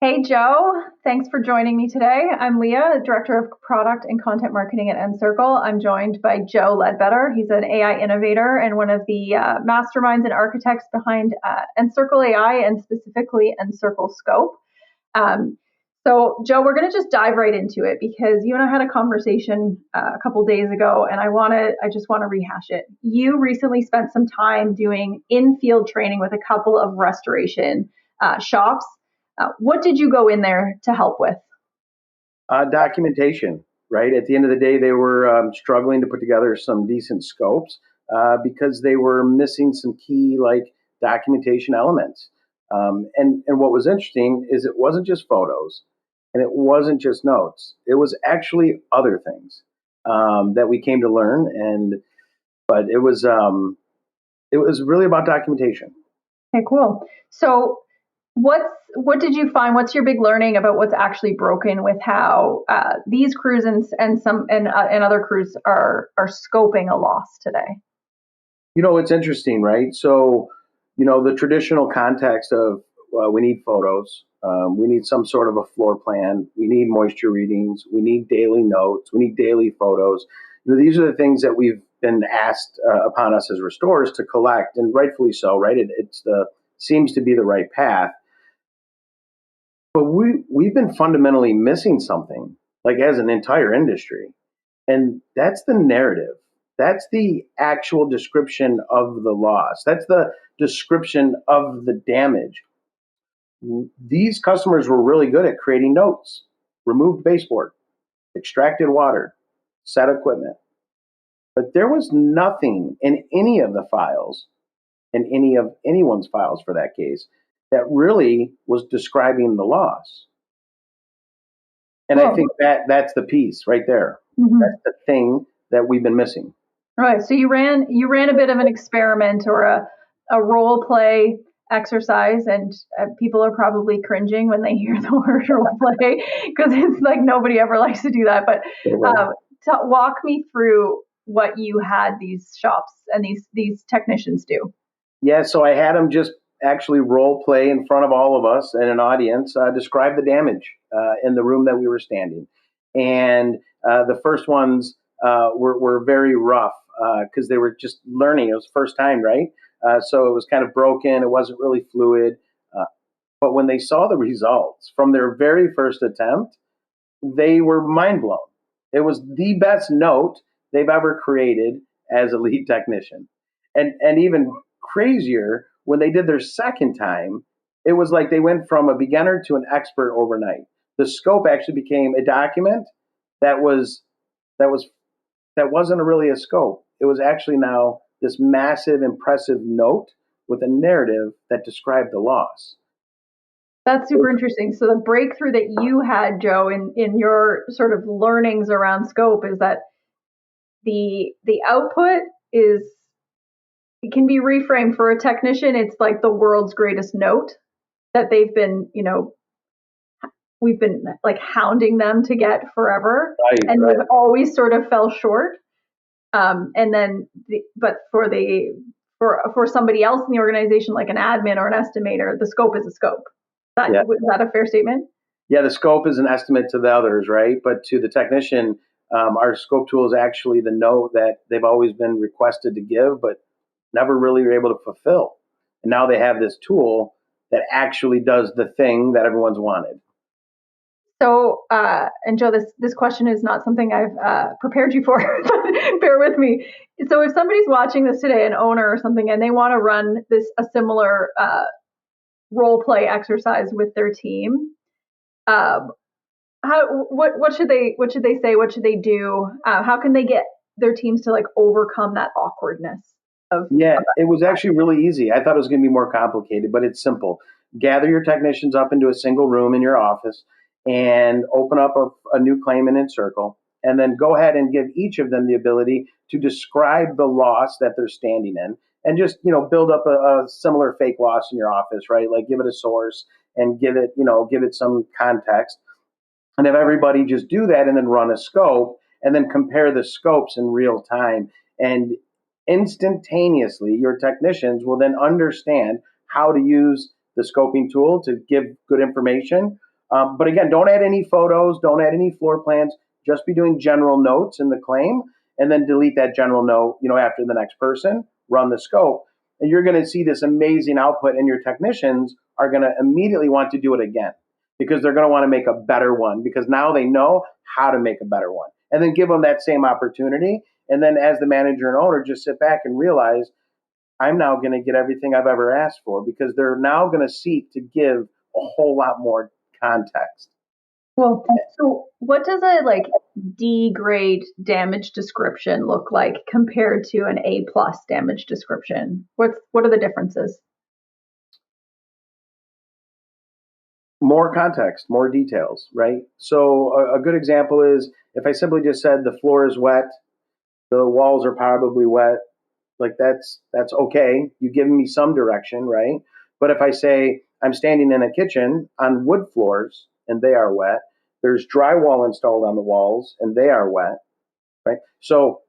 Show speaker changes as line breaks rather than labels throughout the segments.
Hey, Joe. Thanks for joining me today. I'm Leah, Director of Product and Content Marketing at Encircle. I'm joined by Joe Ledbetter. He's an AI innovator and one of the masterminds and architects behind Encircle AI and specifically Encircle Scope. Um, Joe, we're going to just dive right into it because you and I had a conversation a couple days ago, and I just want to rehash it. You recently spent some time doing in-field training with a couple of restoration shops. What did you go in there to help with?
Documentation, right? At the end of the day, they were struggling to put together some decent scopes because they were missing some key like documentation elements. And what was interesting is it wasn't just photos and it wasn't just notes. It was actually other things that we came to learn. But it was really about documentation.
Okay, cool. So what did you find? What's your big learning about what's actually broken with how these crews and other crews are scoping a loss today?
It's interesting, right? So, the traditional context of we need photos, we need some sort of a floor plan, we need moisture readings, we need daily notes, we need daily photos. These are the things that we've been asked upon us as restorers to collect, and rightfully so, right? It's seems to be the right path. But we've been fundamentally missing something, like as an entire industry, and that's the narrative. That's the actual description of the loss. That's the description of the damage. These customers were really good at creating notes, removed baseboard, extracted water, set equipment. But there was nothing in any of the files, in any of anyone's files for that case, that really was describing the loss. And I
Well,
think that's the piece right there.
mhm.
That's the thing that we've been missing.
All right. So you ran a bit of an experiment or a role play exercise, and people are probably cringing when they hear the word role play because it's like nobody ever likes to do that. But
Right.
walk me through what you had these shops and these technicians do.
Yeah, so I had them just actually role play in front of all of us and an audience, describe the damage in the room that we were standing. And the first ones were very rough because they were just learning. It was the first time, right? So it was kind of broken. It wasn't really fluid. Uh, but when they saw the results from their very first attempt, they were mind blown. It was the best note they've ever created as a lead technician. And even crazier, when they did their second time, it was like they went from a beginner to an expert overnight. The scope actually became a document that was that was that wasn't really a scope. It was actually now this massive, impressive note with a narrative that described the loss.
That's super interesting. So the breakthrough that you had, Joe, in your sort of learnings around scope is that the output is it can be reframed for a technician. It's like the world's greatest note that they've been, we've been like hounding them to get forever,
Right,
and
right.
they've always sort of fell short. And then, but for somebody else in the organization, like an admin or an estimator, the scope is a scope.
Yeah.
Is that a fair statement?
Yeah, the scope is an estimate to the others, right? But to the technician, our scope tool is actually the note that they've always been requested to give, but never really were able to fulfill. And now they have this tool that actually does the thing that everyone's wanted.
And Joe, this question is not something I've prepared you for. Bear with me. So, if somebody's watching this today, an owner or something, and they want to run a similar role play exercise with their team, um, what should they say? What should they do? How can they get their teams to like overcome that awkwardness
Yeah,
of that
it was
exercise?
actually really easy. I thought it was going to be more complicated, but it's simple. Gather your technicians up into a single room in your office and open up a new claim in Encircle, and then go ahead and give each of them the ability to describe the loss that they're standing in, and just build up a similar fake loss in your office, right? Like give it a source and give it some context, and have everybody just do that and then run a scope and then compare the scopes in real time. And instantaneously, your technicians will then understand how to use the scoping tool to give good information, But again, don't add any photos, don't add any floor plans, just be doing general notes in the claim, and then delete that general note, after the next person, run the scope. And you're going to see this amazing output, and your technicians are going to immediately want to do it again because they're going to want to make a better one because now they know how to make a better one. And then give them that same opportunity. And then as the manager and owner, just sit back and realize I'm now going to get everything I've ever asked for because they're now going to seek to give a whole lot more context.
Well, so what does a D grade damage description look like compared to an A plus damage description? What are the differences?
More context, more details, right? So a good example is if I simply just said the floor is wet, the walls are probably wet, like that's okay. You've given me some direction, right? But if I say I'm standing in a kitchen on wood floors and they are wet, there's drywall installed on the walls and they are wet, right? So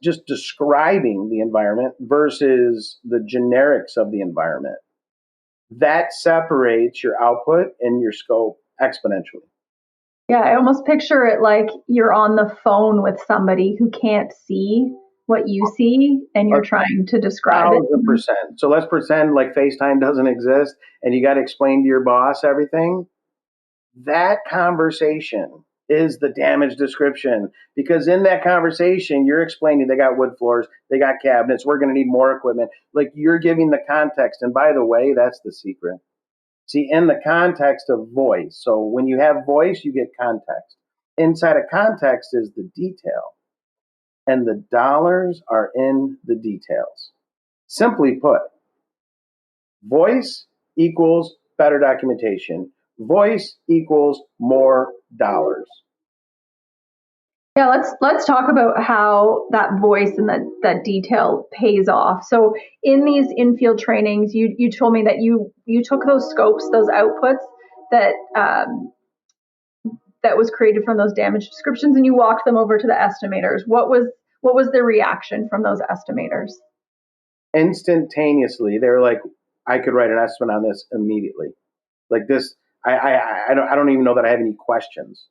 just describing the environment versus the generics of the environment, that separates your output and your scope exponentially.
Yeah, I almost picture it like you're on the phone with somebody who can't see what you see and you're trying to describe it.
1,000%. So let's pretend like FaceTime doesn't exist and you got to explain to your boss everything. That conversation is the damage description because in that conversation, you're explaining they got wood floors, they got cabinets, we're going to need more equipment. Like you're giving the context. And by the way, that's the secret. See, in the context of voice, so when you have voice, you get context. Inside of context is the detail, and the dollars are in the details. Simply put, voice equals better documentation. Voice equals more dollars.
Yeah, let's talk about how that voice and that detail pays off. So in these in-field trainings, you told me that you took those scopes, those outputs that that was created from those damage descriptions, and you walked them over to the estimators. What was the reaction from those estimators?
Instantaneously, they were like, I could write an estimate on this immediately. Like this, I don't even know that I have any questions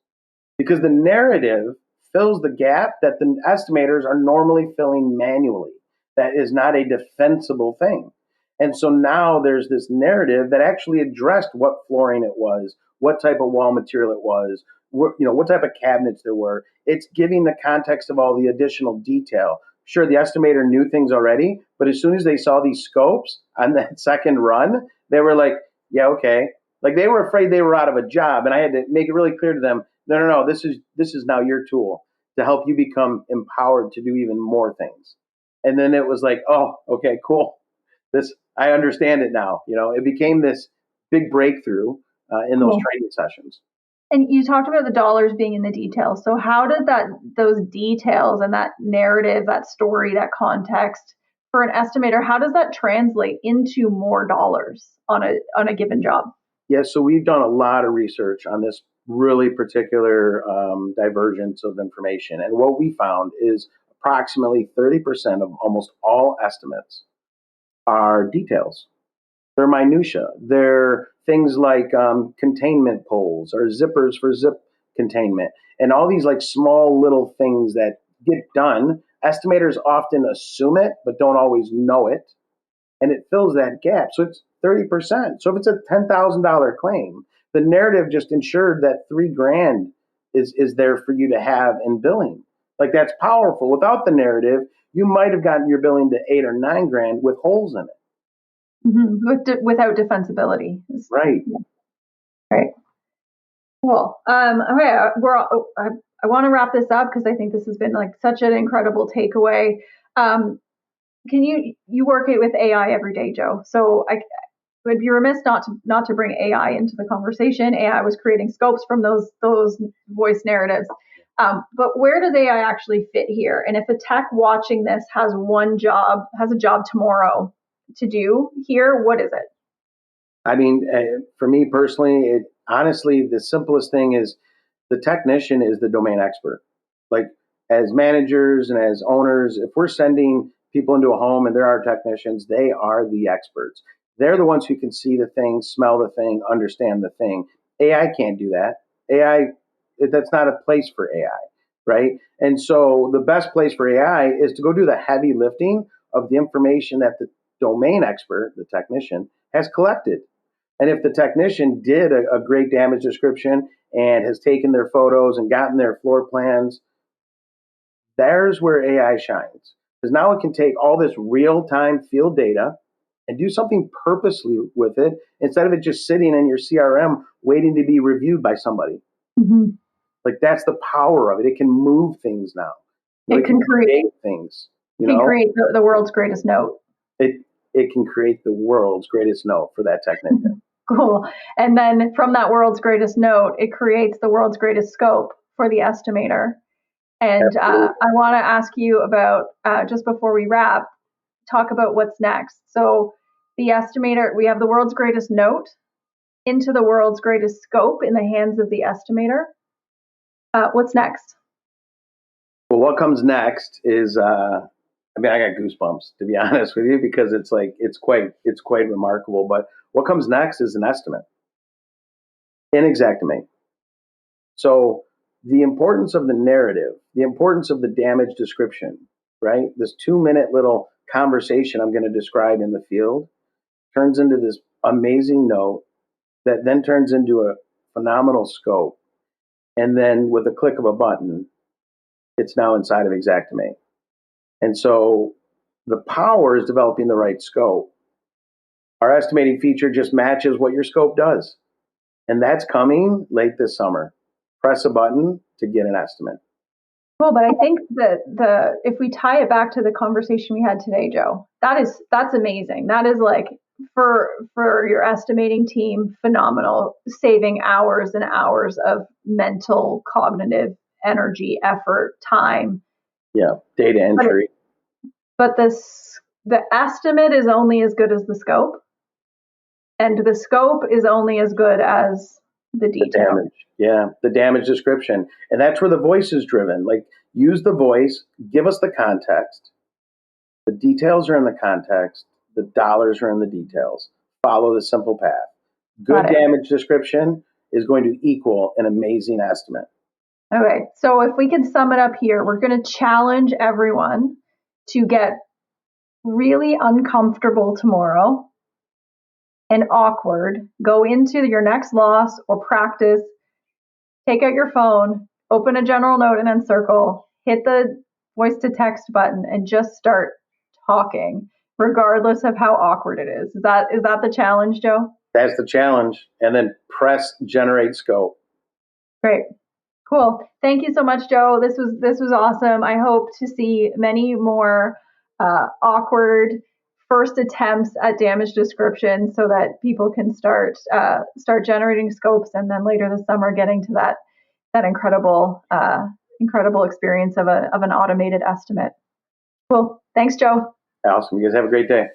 because the narrative fills the gap that the estimators are normally filling manually. That is not a defensible thing. And so now there's this narrative that actually addressed what flooring it was, what type of wall material it was, what type of cabinets there were. It's giving the context of all the additional detail. Sure, the estimator knew things already, but as soon as they saw these scopes on that second run, they were like, yeah, okay. Like they were afraid they were out of a job, and I had to make it really clear to them, no, this is now your tool to help you become empowered to do even more things. And then it was like, oh, okay, cool. This I understand it now. It became this big breakthrough in those
Cool.
training sessions.
And you talked about the dollars being in the details. So how did those details and that narrative, that story, that context for an estimator, how does that translate into more dollars on a given job?
Yeah, so we've done a lot of research on this really particular divergence of information, and what we found is approximately 30% of almost all estimates are details. They're minutia. They're things like containment poles or zippers for zip containment, and all these like small little things that get done. Estimators often assume it, but don't always know it, and it fills that gap. So it's 30%. So if it's a $10,000 claim, the narrative just ensured that 3 grand is there for you to have in billing. Like that's powerful. Without the narrative, you might have gotten your billing to 8 or 9 grand with holes in it.
Without defensibility.
Right.
Right. Cool. Okay, I want to wrap this up because I think this has been like such an incredible takeaway. Can you work it with AI every day, Joe? So I would be remiss not to bring AI into the conversation. AI was creating scopes from those voice narratives. But where does AI actually fit here? And if a tech watching this has a job tomorrow to do here, what is it?
I mean, for me personally, honestly, the simplest thing is the technician is the domain expert. Like as managers and as owners, if we're sending people into a home and there are technicians, they are the experts. They're the ones who can see the thing, smell the thing, understand the thing. AI can't do that. AI, that's not a place for AI, right? And so the best place for AI is to go do the heavy lifting of the information that the domain expert, the technician, has collected. And if the technician did a great damage description and has taken their photos and gotten their floor plans, there's where AI shines. Because now it can take all this real time field data and do something purposely with it instead of it just sitting in your CRM waiting to be reviewed by somebody.
Mm-hmm.
Like that's the power of it. It can move things now.
It can create
things.
create the world's greatest note.
It can create the world's greatest note for that technician.
Cool. And then from that world's greatest note, it creates the world's greatest scope for the estimator. And I want to ask you about, just before we wrap, talk about what's next. So the estimator, we have the world's greatest note into the world's greatest scope in the hands of the estimator. What's next?
Well, what comes next is, I got goosebumps, to be honest with you, because it's quite remarkable. But what comes next is an estimate in Xactimate. So the importance of the narrative, the importance of the damage description, right? This 2-minute little conversation I'm going to describe in the field turns into this amazing note that then turns into a phenomenal scope. And then with a click of a button, it's now inside of Xactimate. And so the power is developing the right scope. Our estimating feature just matches what your scope does. And that's coming late this summer. Press a button to get an estimate.
Well, but I think that if we tie it back to the conversation we had today, Joe, that's amazing. That is like for your estimating team, phenomenal, saving hours and hours of mental, cognitive energy, effort, time.
Yeah, data entry.
But the estimate is only as good as the scope, and the scope is only as good as the detail.
The damage. Yeah, the damage description. And that's where the voice is driven. Like, use the voice, give us the context. The details are in the context, the dollars are in the details. Follow the simple path. Good damage description is going to equal an amazing estimate.
Okay, so if we can sum it up here, we're going to challenge everyone to get really uncomfortable tomorrow and awkward. Go into your next loss or practice, take out your phone, open a general note in Encircle, hit the voice to text button, and just start talking, regardless of how awkward it is. Is that the challenge, Joe?
That's the challenge. And then press generate scope.
Great. Cool. Thank you so much, Joe. This was awesome. I hope to see many more awkward first attempts at damage description, so that people can start generating scopes, and then later this summer getting to that incredible experience of an automated estimate. Cool. Thanks, Joe.
Awesome. You guys have a great day.